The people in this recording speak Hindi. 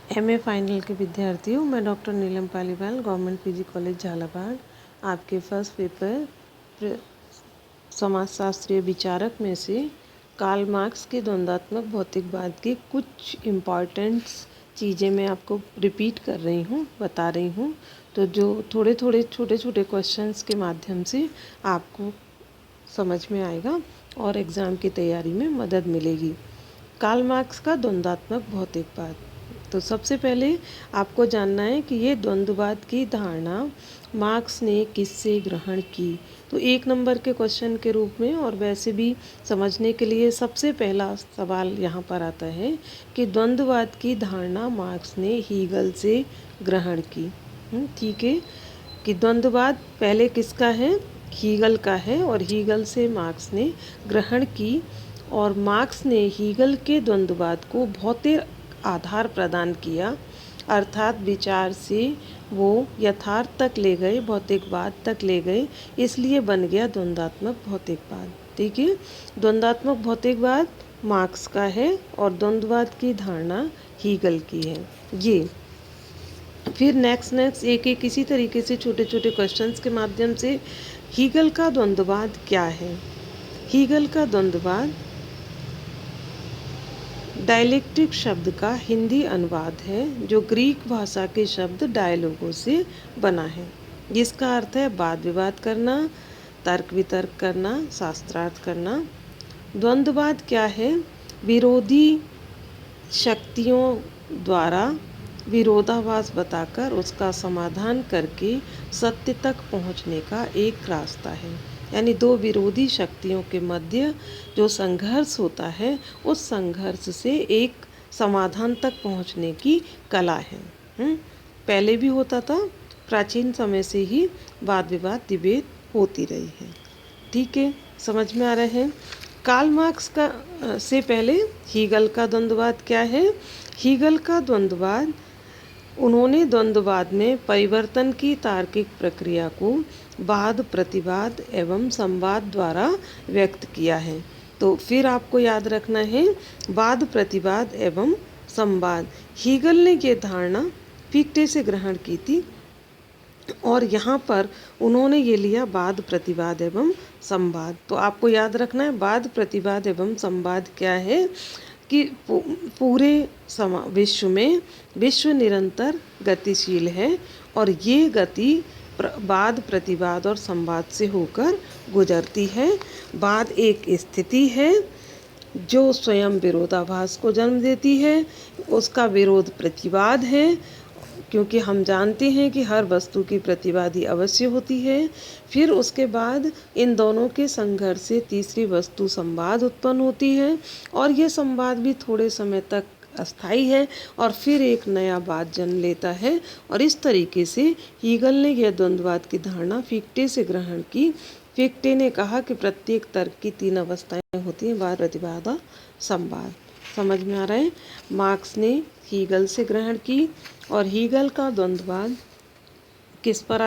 एमए फाइनल के विद्यार्थियों, मैं doctor Neelam Paliwal, government PG college Jhalawar, आपके फर्स्ट पेपर समाजशास्त्रीय विचारक में से कार्ल मार्क्स के द्वंद्वात्मक भौतिकवाद की कुछ इम्पॉर्टेंट्स चीज़ें मैं आपको रिपीट कर रही हूँ, बता रही हूँ। तो जो थोड़े थोड़े छोटे छोटे क्वेश्चंस के माध्यम से आपको समझ में आएगा और एग्ज़ाम की तैयारी में मदद मिलेगी। कार्ल मार्क्स का द्वंद्वात्मक भौतिकवाद। तो सबसे पहले आपको जानना है कि ये द्वंद्ववाद की धारणा मार्क्स ने किससे ग्रहण की। तो 1 नंबर के क्वेश्चन के रूप में और वैसे भी समझने के लिए सबसे पहला सवाल यहाँ पर आता है कि द्वंद्ववाद की धारणा मार्क्स ने हीगल से ग्रहण की। ठीक है, कि द्वंद्ववाद पहले किसका है? हीगल का है, और हीगल से मार्क्स ने ग्रहण की। और मार्क्स ने हीगल के द्वंद्ववाद को भौतिक आधार प्रदान किया, अर्थात विचार से वो यथार्थ तक ले गए, भौतिकवाद तक ले गए, इसलिए बन गया द्वंद्वात्मक भौतिकवाद। ठीक है, द्वंद्वात्मक भौतिकवाद मार्क्स का है और द्वंद्ववाद की धारणा हीगल की है। ये फिर नेक्स्ट एक एक इसी तरीके से छोटे छोटे क्वेश्चंस के माध्यम से हीगल का द्वंद्ववाद क्या है। हीगल का द्वंद्ववाद डायलेक्टिक शब्द का हिंदी अनुवाद है, जो ग्रीक भाषा के शब्द डायलोगो से बना है, जिसका अर्थ है वाद विवाद करना, तर्क वितर्क करना, शास्त्रार्थ करना। द्वंद्ववाद क्या है? विरोधी शक्तियों द्वारा विरोधाभास बताकर उसका समाधान करके सत्य तक पहुंचने का एक रास्ता है। यानी दो विरोधी शक्तियों के मध्य जो संघर्ष होता है, उस संघर्ष से एक समाधान तक पहुंचने की कला है। पहले भी होता था, प्राचीन समय से ही वाद विवाद डिबेट होती रही है। ठीक है, समझ में आ रहा है। कार्ल मार्क्स का से पहले हीगल का द्वंद्ववाद क्या है? हीगल का द्वंद्ववाद, उन्होंने द्वंद्ववाद में परिवर्तन की तार्किक प्रक्रिया को वाद प्रतिवाद एवं संवाद द्वारा व्यक्त किया है। तो फिर आपको याद रखना है वाद प्रतिवाद एवं संवाद। हीगल ने ये धारणा फिक्टे से ग्रहण की थी, और यहाँ पर उन्होंने ये लिया वाद प्रतिवाद एवं संवाद। तो आपको याद रखना है वाद प्रतिवाद एवं संवाद क्या है, कि पूरे विश्व में विश्व निरंतर गतिशील है, और ये गति वाद प्रतिवाद और संवाद से होकर गुजरती है। वाद एक स्थिति है जो स्वयं विरोधाभास को जन्म देती है, उसका विरोध प्रतिवाद है, क्योंकि हम जानते हैं कि हर वस्तु की प्रतिवादी अवश्य होती है। फिर उसके बाद इन दोनों के संघर्ष से तीसरी वस्तु संवाद उत्पन्न होती है, और ये संवाद भी थोड़े समय तक अस्थायी है, और फिर एक नया वाद जन्म लेता है। और इस तरीके से हीगल ने यह द्वंद्ववाद की धारणा फिक्टे से ग्रहण की। फिक्टे ने कहा कि प्रत्येक तर्क की 3 अवस्थाएं होती हैं, वाद प्रतिवाद और संवाद। समझ में आ रहा है। मार्क्स ने हीगल से ग्रहण की, और हीगल का द्वंद्ववाद किस पर